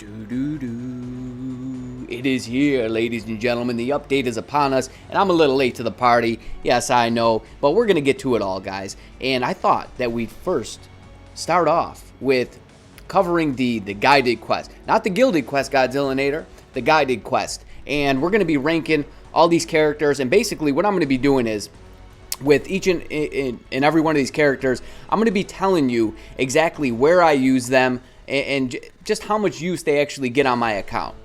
It is here, ladies and gentlemen. The update is upon us, and I'm a little late to the party. Yes, I know, but we're going to get to it all, guys. And I thought that we'd first start off with covering the guided quest. Not the gilded quest, Godzillanator, the guided quest. And we're going to be ranking all these characters, and basically what I'm going to be doing is, with each and every one of these characters, I'm going to be telling you exactly where I use them and just how much use they actually get on my account.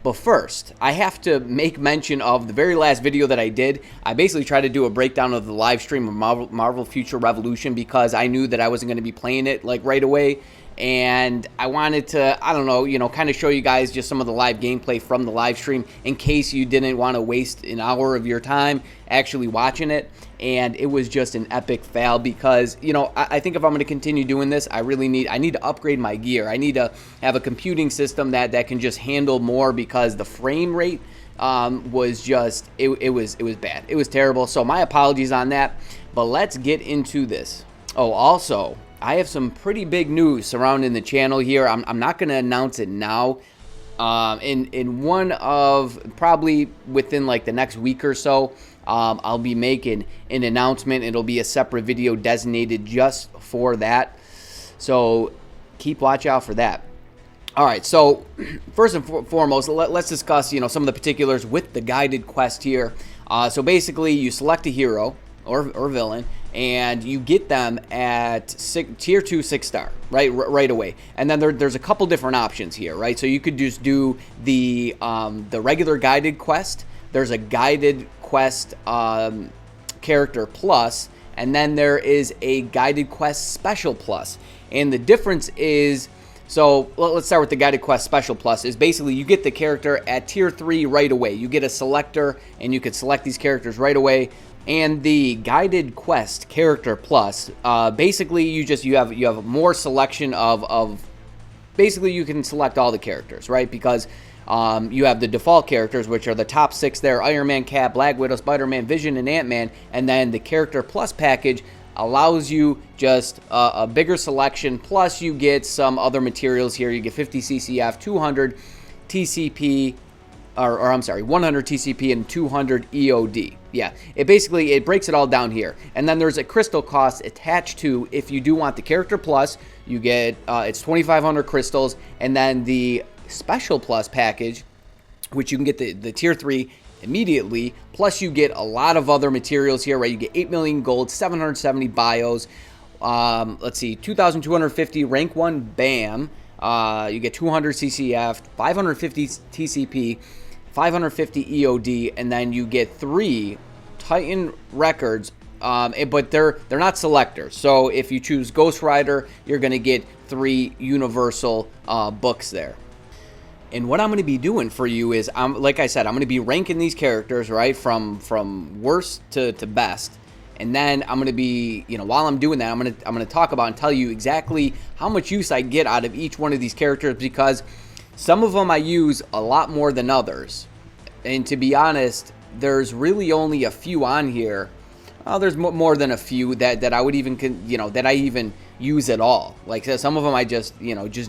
But first, I have to make mention of the very last video that I did. I basically tried to do a breakdown of the live stream of Marvel Future Revolution because I knew that I wasn't going to be playing it like right away. And I wanted to, I don't know, kind of show you guys just some of the live gameplay from the live stream in case you didn't want to waste an hour of your time actually watching it. And it was just an epic fail because, I think if I'm going to continue doing this, I need to upgrade my gear. I need to have a computing system that can just handle more because the frame rate was just, it was bad. It was terrible. So my apologies on that, but let's get into this. Oh, also, I have some pretty big news surrounding the channel here. I'm not going to announce it now. In one of, probably within like the next week or so, I'll be making an announcement. It'll be a separate video designated just for that. So keep watch out for that. All right, so first and foremost, let's discuss, some of the particulars with the guided quest here. So basically, you select a hero or villain, and you get them at tier 2 6-star right away. And then there's a couple different options here, right? So you could just do the regular guided quest. There's a guided quest character plus, and then there is a guided quest special plus. And the difference is, so let's start with the guided quest special plus, is basically you get the character at tier 3 right away. You get a selector, and you could select these characters right away. And the guided quest character plus, basically you have more selection of basically you can select all the characters, right? Because you have the default characters, which are the top 6 there: Iron Man, Cap, Black Widow, Spider-Man, Vision, and Ant-Man. And then the character plus package allows you just a bigger selection, plus you get some other materials here. You get 50 CCF, 200 TCP, or I'm sorry, 100 TCP and 200 EOD. Yeah, it breaks it all down here. And then there's a crystal cost attached to, if you do want the character plus, you get, it's 2,500 crystals. And then the special plus package, which you can get the tier 3 immediately, plus you get a lot of other materials here, right? You get 8 million gold, 770 bios, let's see, 2,250 rank 1 BAM, you get 200 CCF, 550 TCP, 550 EOD, and then you get 3 Titan records, but they're not selectors. So if you choose Ghost Rider, you're going to get 3 universal books there. And what I'm going to be doing for you is, like I said, I'm going to be ranking these characters, right, from worst to best. And then I'm going to be, while I'm doing that, I'm going to talk about and tell you exactly how much use I get out of each one of these characters, because some of them I use a lot more than others. And to be honest, there's really only a few on here. Well, there's more than a few that I would even, that I even use at all. Like some of them I just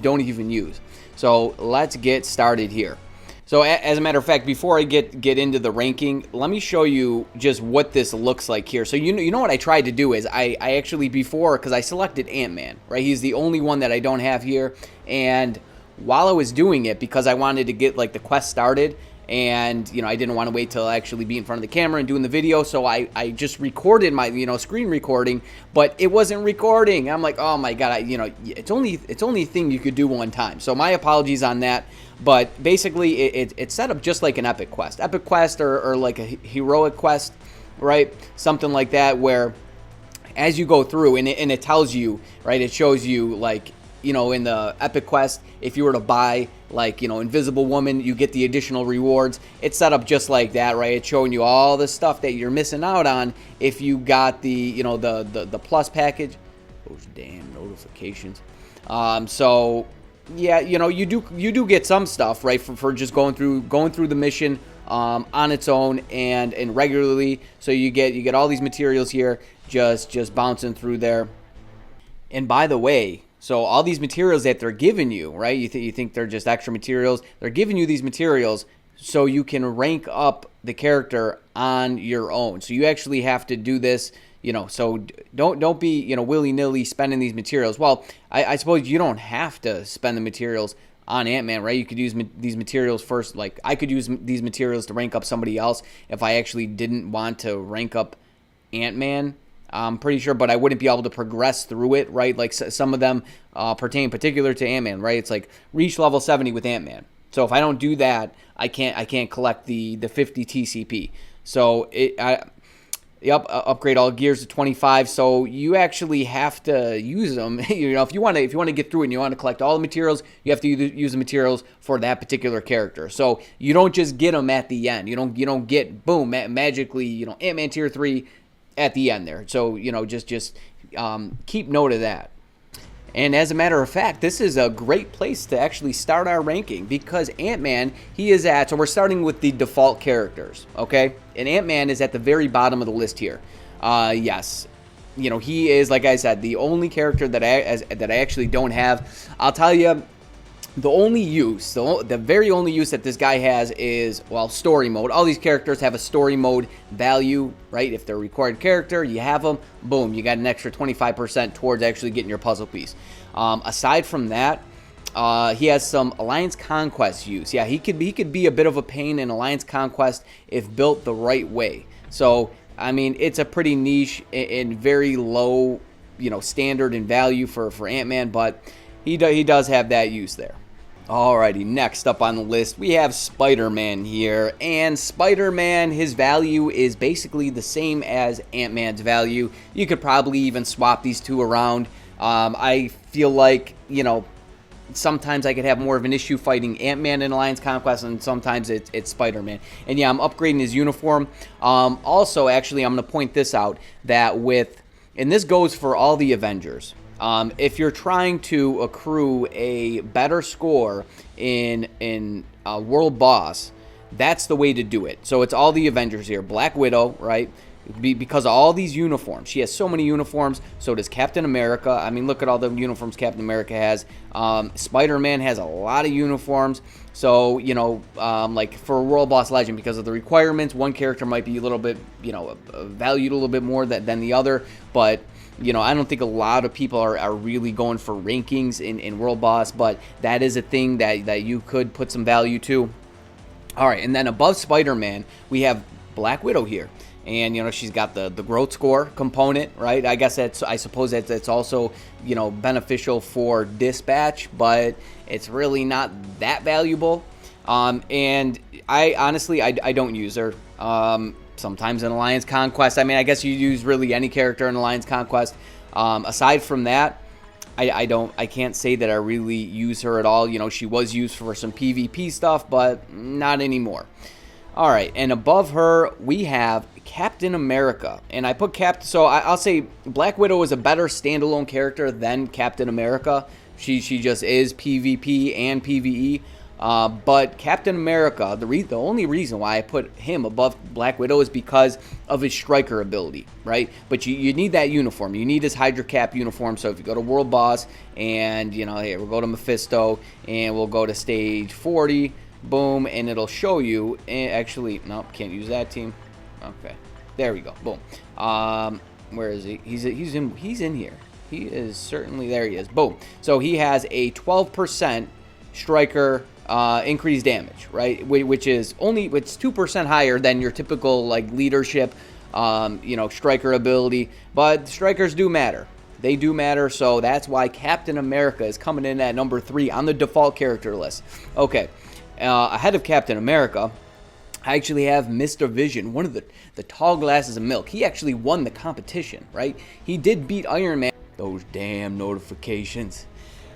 don't even use. So let's get started here. So as a matter of fact, before I get into the ranking, let me show you just what this looks like here. So you know what I tried to do is I actually, before, because I selected Ant-Man, right? He's the only one that I don't have here. And while I was doing it, because I wanted to get like the quest started, and I didn't want to wait till actually be in front of the camera and doing the video, so I just recorded my screen recording, but it wasn't recording. I'm like, oh my god, it's only a thing you could do one time. So my apologies on that. But basically it's set up just like an epic quest or like a heroic quest, right? Something like that, where as you go through and it tells you, right, it shows you, like, in the epic quest, if you were to buy, like, Invisible Woman, you get the additional rewards. It's set up just like that, right? It's showing you all the stuff that you're missing out on if you got the, the plus package. Those damn notifications. So yeah, you do get some stuff, right, for just going through the mission on its own and regularly. So you get all these materials here just bouncing through there. And by the way, So all these materials that they're giving you, right? You think they're just extra materials. They're giving you these materials so you can rank up the character on your own. So you actually have to do this, so don't be, willy-nilly spending these materials. Well, I suppose you don't have to spend the materials on Ant-Man, right? You could use these materials first. Like, I could use these materials to rank up somebody else if I actually didn't want to rank up Ant-Man, I'm pretty sure, but I wouldn't be able to progress through it, right? Like, some of them pertain particular to Ant-Man, right? It's like reach level 70 with Ant-Man. So if I don't do that, I can't collect the 50 TCP. So upgrade all gears to 25. So you actually have to use them. If you want to get through it and you want to collect all the materials, you have to use the materials for that particular character. So you don't just get them at the end. You don't get boom magically Ant-Man tier 3 at the end there. So just keep note of that. And as a matter of fact, this is a great place to actually start our ranking because Ant-Man, so we're starting with the default characters, okay? And Ant-Man is at the very bottom of the list here. Yes, he is, like I said, the only character that I actually don't have. I'll tell you, the very only use that this guy has is, well, story mode. All these characters have a story mode value, right? If they're a required character, you have them, boom, you got an extra 25% towards actually getting your puzzle piece. Aside from that, he has some Alliance Conquest use. Yeah, he could be a bit of a pain in Alliance Conquest if built the right way. So, I mean, it's a pretty niche and very low, standard in value for Ant-Man, but he does have that use there. Alrighty, next up on the list, we have Spider-Man here. And Spider-Man, his value is basically the same as Ant-Man's value. You could probably even swap these two around. I feel like, sometimes I could have more of an issue fighting Ant-Man in Alliance Conquest, and sometimes it's Spider-Man. And yeah, I'm upgrading his uniform. Also, actually, I'm going to point this out, that and this goes for all the Avengers. If you're trying to accrue a better score in World Boss, that's the way to do it. So it's all the Avengers here. Black Widow, right? Because of all these uniforms. She has so many uniforms. So does Captain America. I mean, look at all the uniforms Captain America has. Spider-Man has a lot of uniforms. So, like for World Boss Legend, because of the requirements, one character might be a little bit, valued a little bit more than the other. But I don't think a lot of people are really going for rankings in World Boss, but that is a thing that you could put some value to. All right, and then above Spider-Man, we have Black Widow here. And, she's got the growth score component, right? I guess I suppose that's also, beneficial for dispatch, but it's really not that valuable. And I honestly don't use her. Sometimes in Alliance Conquest. I mean, I guess you use really any character in Alliance Conquest. Aside from that, I can't say that I really use her at all. She was used for some PvP stuff, but not anymore. All right, and above her, we have Captain America. And I put so I'll say Black Widow is a better standalone character than Captain America. She just is PvP and PvE. But Captain America, the only reason why I put him above Black Widow is because of his striker ability, right? But you need that uniform. You need his Hydra Cap uniform. So if you go to World Boss and, hey, we'll go to Mephisto and we'll go to stage 40, boom, and it'll show you. And actually, nope, can't use that team. Okay, there we go, boom. Where is he? He's in here. He is certainly, there he is, boom. So he has a 12% striker increased damage, right? Which is it's 2% higher than your typical like leadership, striker ability. But strikers do matter. They do matter. So that's why Captain America is coming in at number 3 on the default character list. Okay, ahead of Captain America, I actually have Mr. Vision, one of the tall glasses of milk. He actually won the competition, right? He did beat Iron Man. Those damn notifications.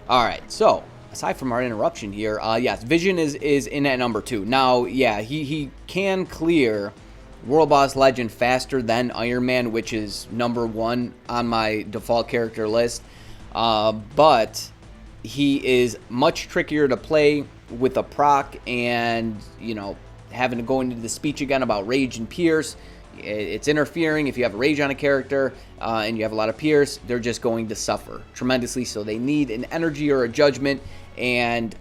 All right, so aside from our interruption here, yes, Vision is in at number 2. Now, yeah, he can clear World Boss Legend faster than Iron Man, which is number 1 on my default character list. But he is much trickier to play with a proc and, having to go into the speech again about Rage and Pierce. it's interfering. If you have rage on a character and you have a lot of pierce, they're just going to suffer tremendously. So they need an energy or a judgment, and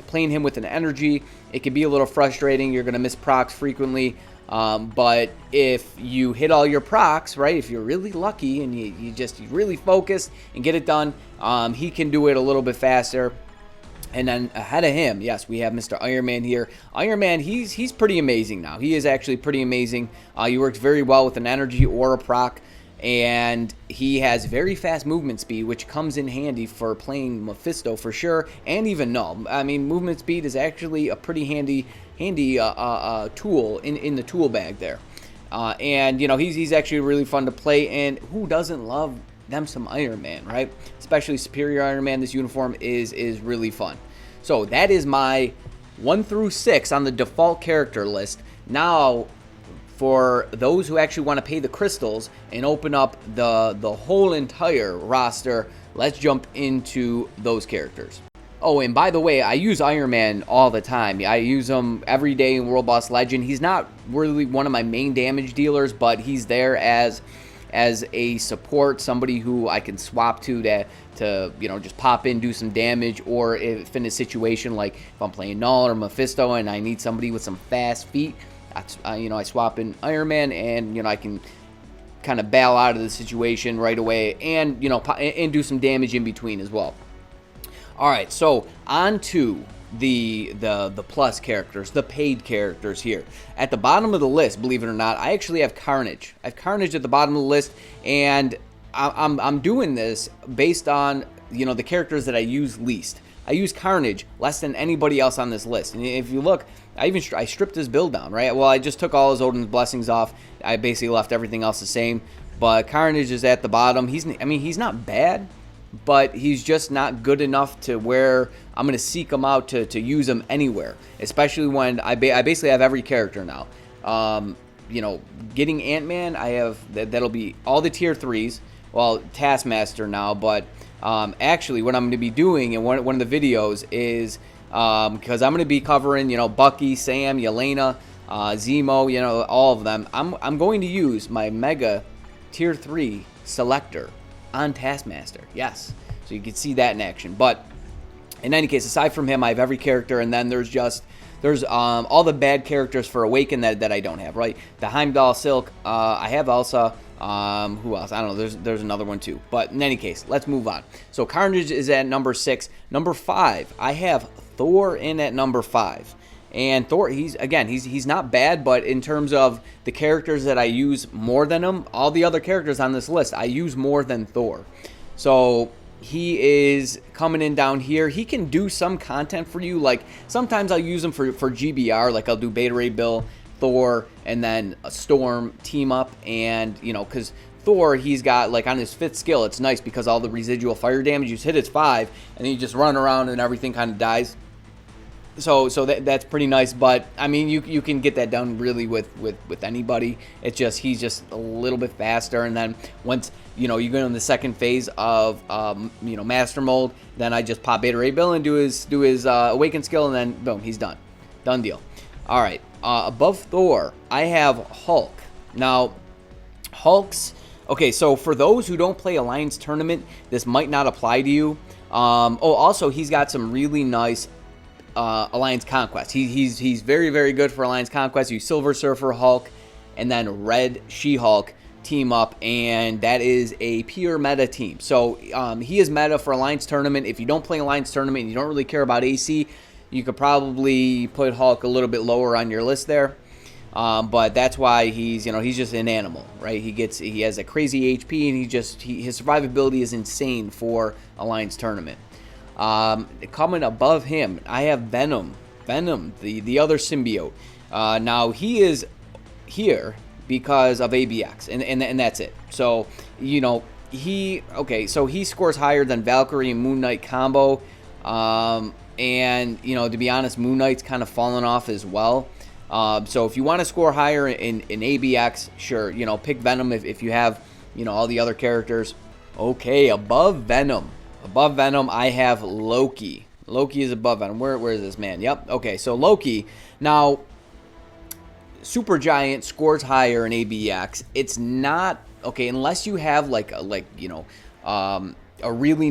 playing him with an energy, it can be a little frustrating. You're going to miss procs frequently. But if you hit all your procs, right, if you're really lucky and you really focus and get it done, he can do it a little bit faster. And then ahead of him, yes, we have Mr. Iron Man here. Iron Man, he's pretty amazing now. He is actually pretty amazing. He works very well with an energy or a proc, and he has very fast movement speed, which comes in handy for playing Mephisto for sure, and even Null. I mean, movement speed is actually a pretty handy tool in the tool bag there. And you know, he's actually really fun to play, and who doesn't love them some Iron Man, right? Especially Superior Iron Man. This uniform is really fun. So that is my 1 through 6 on the default character list. Now, for those who actually want to pay the crystals and open up the whole entire roster, let's jump into those characters. Oh, and by the way, I use Iron Man all the time. I use him every day in World Boss Legend. He's not really one of my main damage dealers, but he's there as a support, somebody who I can swap to you know, just pop in, do some damage, or if in a situation like if I'm playing Null or Mephisto and I need somebody with some fast feet, you know, I swap in Iron Man, and you know, I can kind of bail out of the situation right away, and you know, and do some damage in between as well. All right, so on to the plus characters, the paid characters here. At the bottom of the list, believe it or not, I actually have Carnage. I have Carnage at the bottom of the list, and I'm doing this based on, you know, the characters that I use least. I use Carnage less than anybody else on this list. And if you look, I stripped his build down, right? Well, I just took all his Odin's Blessings off. I basically left everything else the same. But Carnage is at the bottom. I mean, he's not bad, but he's just not good enough to where I'm going to seek him out to use him anywhere, especially when I basically have every character now. You know, getting Ant-Man, I have, that'll be all the tier 3s, well, Taskmaster now, but actually what I'm going to be doing in one of the videos is, because I'm going to be covering, you know, Bucky, Sam, Yelena, Zemo, you know, all of them. I'm going to use my Mega tier 3 selector on Taskmaster, yes, so you can see that in action. But in any case, aside from him, I have every character, and then there's all the bad characters for Awaken that I don't have, right? The Heimdall Silk, I have Elsa. Who else? I don't know. There's another one too. But in any case, let's move on. So Carnage is at number 6. Number 5, I have Thor in at number 5. And Thor, he's not bad, but in terms of the characters that I use more than him, all the other characters on this list, I use more than Thor. So he is coming in down here. He can do some content for you. Like sometimes I'll use him for GBR, like I'll do Beta Ray Bill, Thor, and then a Storm team up. And, you know, because Thor, he's got, like, on his 5th skill, it's nice because all the residual fire damage, you just hit his 5, and then you just run around and everything kind of dies. So that's pretty nice, but I mean, you can get that done really with anybody. It's just he's just a little bit faster, and then once you know you go in the second phase of you know, Master Mold, then I just pop Beta Ray Bill and do his Awaken skill, and then boom, he's done deal. All right, above Thor, I have Hulk. Now, Hulk's okay. So for those who don't play Alliance Tournament, this might not apply to you. Also, he's got some really nice Alliance Conquest. He's very, very good for Alliance Conquest. You Silver Surfer Hulk and then Red She-Hulk team up, and that is a pure meta team. So he is meta for Alliance Tournament. If you don't play Alliance Tournament and you don't really care about AC, you could probably put Hulk a little bit lower on your list there. But that's why he's just an animal, right? He has a crazy HP, and his survivability is insane for Alliance Tournament. Coming above him, I have Venom, the other symbiote. Now he is here because of ABX, and that's it. So you know he scores higher than Valkyrie and Moon Knight combo, and you know, to be honest, Moon Knight's kind of fallen off as well. So if you want to score higher in ABX, sure, you know, pick Venom if you have, you know, all the other characters. Okay, above Venom, I have Loki. Loki is above Venom. Where is this man? Yep. Okay, so Loki. Now, Supergiant scores higher in ABX. It's not okay unless you have like a really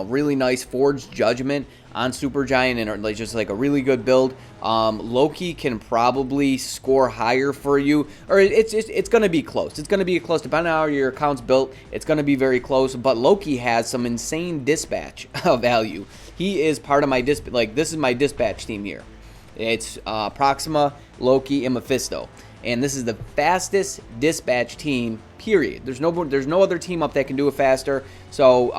really nice Forged Judgment on Supergiant and like just like a really good build. Loki can probably score higher for you, or it's going to be close. It's going to be close depending on how your account's built. It's going to be very close. But Loki has some insane dispatch value. He is part of my this is my dispatch team here. It's Proxima, Loki, and Mephisto. And this is the fastest dispatch team, period. There's no other team up that can do it faster. So,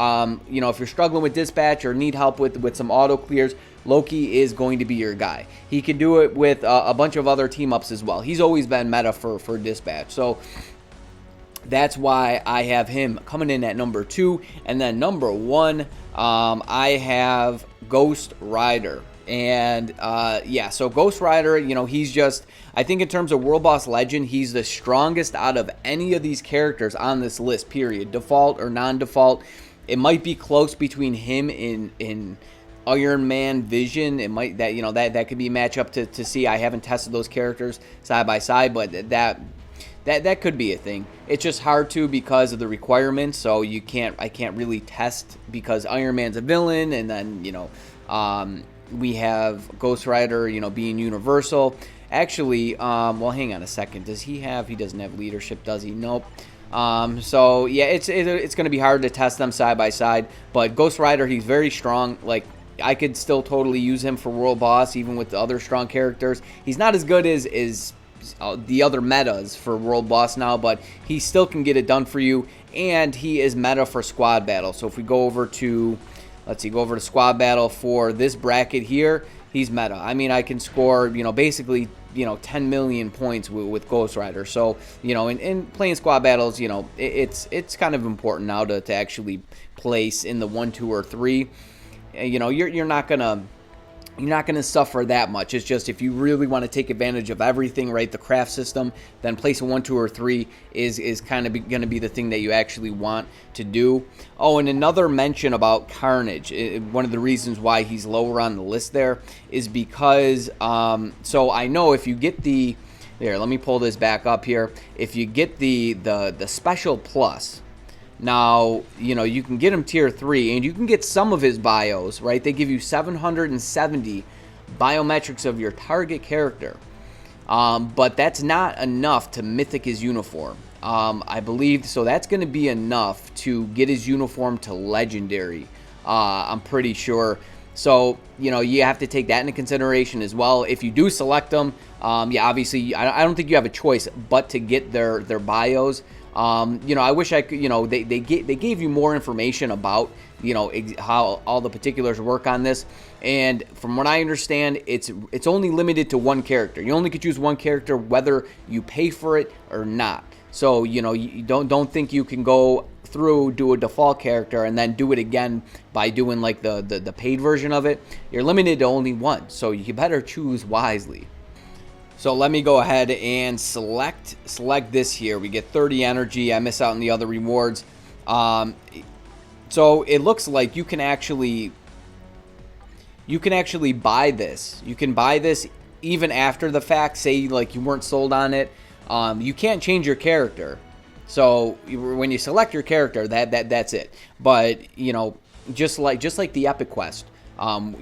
if you're struggling with dispatch or need help with some auto clears, Loki is going to be your guy. He can do it with a bunch of other team ups as well. He's always been meta for dispatch. So, that's why I have him coming in at number 2. And then number 1, I have Ghost Rider. And so Ghost Rider, he's just, I think in terms of World Boss Legend, he's the strongest out of any of these characters on this list, period. Default or non-default. It might be close between him in Iron Man Vision. It might that could be a matchup to see. I haven't tested those characters side by side, but that could be a thing. It's just hard to because of the requirements. So I can't really test because Iron Man's a villain, and then we have Ghost Rider, being universal. Actually, well, hang on a second. He doesn't have leadership, does he? Nope. So yeah, it's going to be hard to test them side by side. But Ghost Rider, he's very strong. Like, I could still totally use him for World Boss, even with the other strong characters. He's not as good as the other metas for World Boss now, but he still can get it done for you. And he is meta for Squad Battle. So if we go over to... go over to Squad Battle for this bracket here. He's meta. I mean, I can score, basically, 10 million points with Ghost Rider. So, in playing Squad Battles, it's kind of important now to actually place in the 1, 2, or 3. You're not gonna suffer that much. It's just if you really want to take advantage of everything, right? The craft system, then placing 1, 2, or 3 is kind of going to be the thing that you actually want to do. Oh, and another mention about Carnage. One of the reasons why he's lower on the list there is because so I know if you get the let me pull this back up here. If you get the special plus. Now, you can get him tier 3, and you can get some of his bios, right? They give you 770 biometrics of your target character. But that's not enough to mythic his uniform, I believe. So that's going to be enough to get his uniform to legendary, I'm pretty sure. So, you have to take that into consideration as well. If you do select them, obviously, I don't think you have a choice but to get their bios. I wish I could, they gave you more information about, how all the particulars work on this. And from what I understand, it's only limited to one character. You only could choose one character whether you pay for it or not. So, you don't think you can go through, do a default character, and then do it again by doing like the paid version of it. You're limited to only one. So you better choose wisely. So let me go ahead and select this here. We get 30 energy. I miss out on the other rewards. So it looks like you can actually buy this. You can buy this even after the fact. Say like you weren't sold on it. You can't change your character. So when you select your character, that's it. But just like the Epic Quest.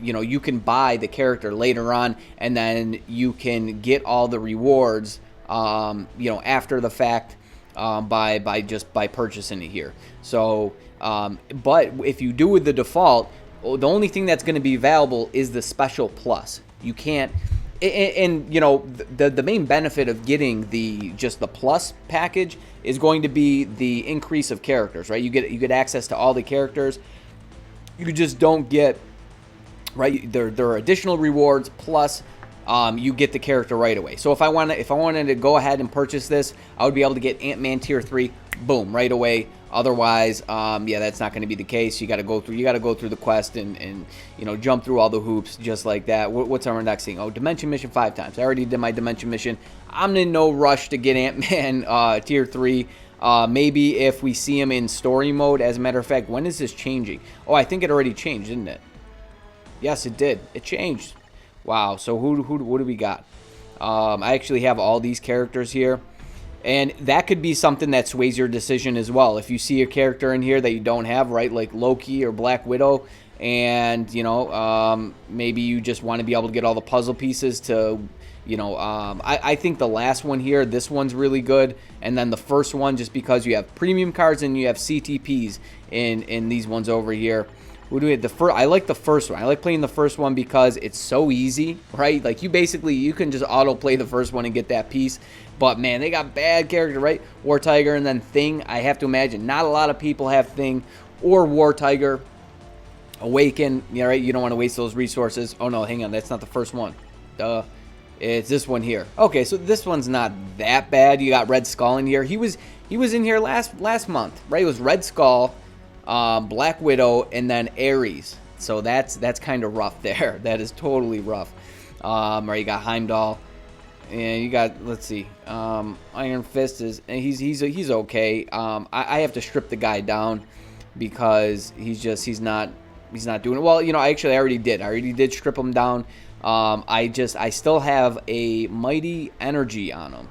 You can buy the character later on, and then you can get all the rewards, after the fact, by purchasing it here. So, but if you do with the default, the only thing that's going to be available is the special plus. You can't, and the main benefit of getting the plus package is going to be the increase of characters, right? You get access to all the characters. You just don't get. Right, there are additional rewards plus you get the character right away. So if I wanted to go ahead and purchase this, I would be able to get Ant-Man tier 3, boom, right away. Otherwise, that's not going to be the case. You got to go through the quest and jump through all the hoops just like that. What's our next thing? Oh, Dimension Mission 5 times. I already did my Dimension Mission. I'm in no rush to get Ant-Man tier 3. Maybe if we see him in story mode. As a matter of fact, when is this changing? Oh, I think it already changed, didn't it? Yes, it did. It changed. Wow. So what do we got? I actually have all these characters here. And that could be something that sways your decision as well. If you see a character in here that you don't have, right, like Loki or Black Widow, and, you know, maybe you just want to be able to get all the puzzle pieces to, you know, I think the last one here, this one's really good. And then the first one, just because you have premium cards and you have CTPs in these ones over here. What do we have? I like the first one. I like playing the first one because it's so easy, right? Like, you can just auto play the first one and get that piece. But man, they got bad character, right? War Tiger and then Thing. I have to imagine not a lot of people have Thing or War Tiger. Awaken, yeah, right? You don't want to waste those resources. Oh no, hang on, that's not the first one. It's this one here. Okay, so this one's not that bad. You got Red Skull in here. He was in here last month, right? It was Red Skull, Black Widow, and then Ares. So that's kind of rough there. That is totally rough. Right, you got Heimdall, and you got, let's see, Iron Fist he's okay. I have to strip the guy down because he's not doing it well. You know, I already did strip him down. I still have a Mighty Energy on him.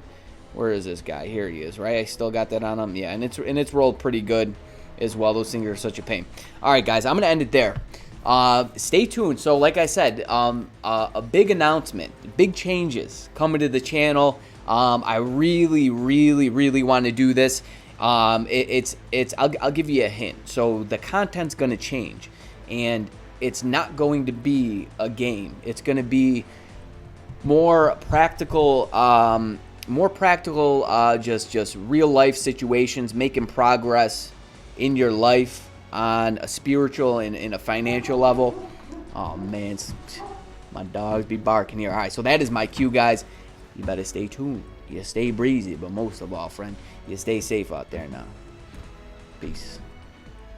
Where is this guy? Here he is, right? I still got that on him. Yeah, and it's rolled pretty good as well. Those things are such a pain. All right, guys, I'm gonna end it there. Stay tuned. So, like I said, a big announcement, big changes coming to the channel. I really want to do this. I'll give you a hint. So the content's gonna change, and it's not going to be a game. It's going to be more practical, just real life situations, making progress in your life on a spiritual and in a financial level. Oh man, my dogs be barking here. All right, so that is my cue, guys. You better stay tuned. You stay breezy, but most of all, friend, you stay safe out there now. Peace.